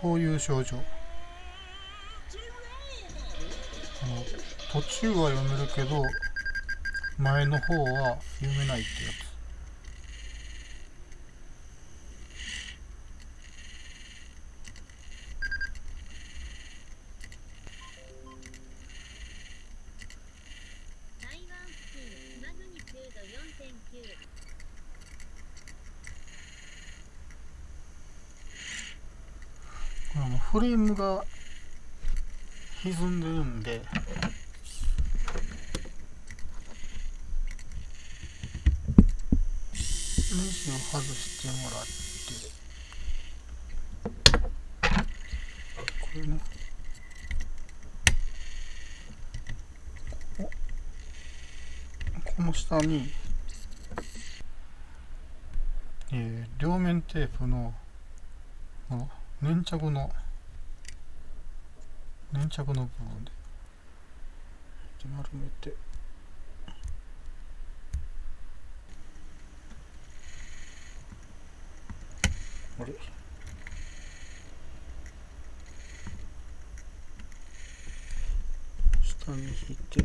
こういう症状。途中は読めるけど前の方は読めないってやつ。フレームが歪んでるんで、ネジを外してもらって、これね、この下に、両面テープの粘着の部分で丸めて、あれ、下に引いて、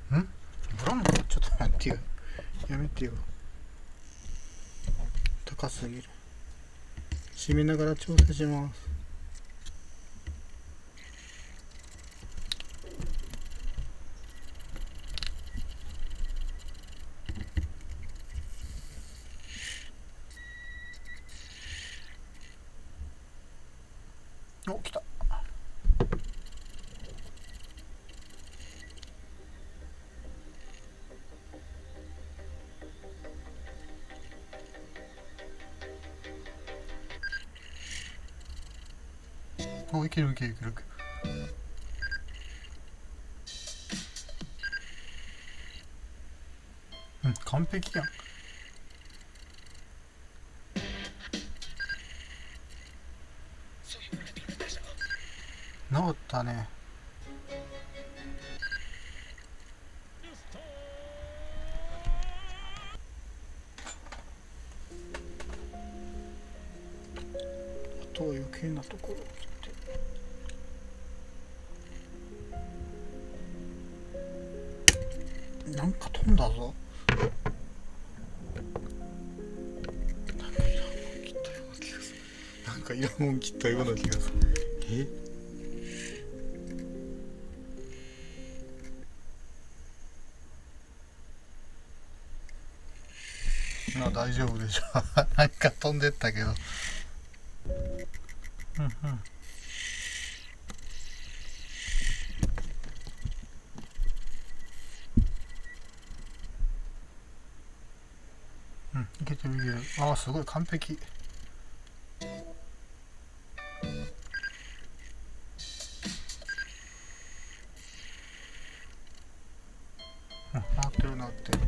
ブランコ、ちょっと待ってよ、やめてよ、高すぎる。締めながら調整します。お、来た。お、いけるいけるいける。完璧やん。治ったね。あとは余計なところを切って。なんか飛んだぞ。なんかいらんもん切ったような気がする。まあ大丈夫でしょ。なんか飛んでったけど。いけてるいける。ああ、すごい完璧。なってるなってる。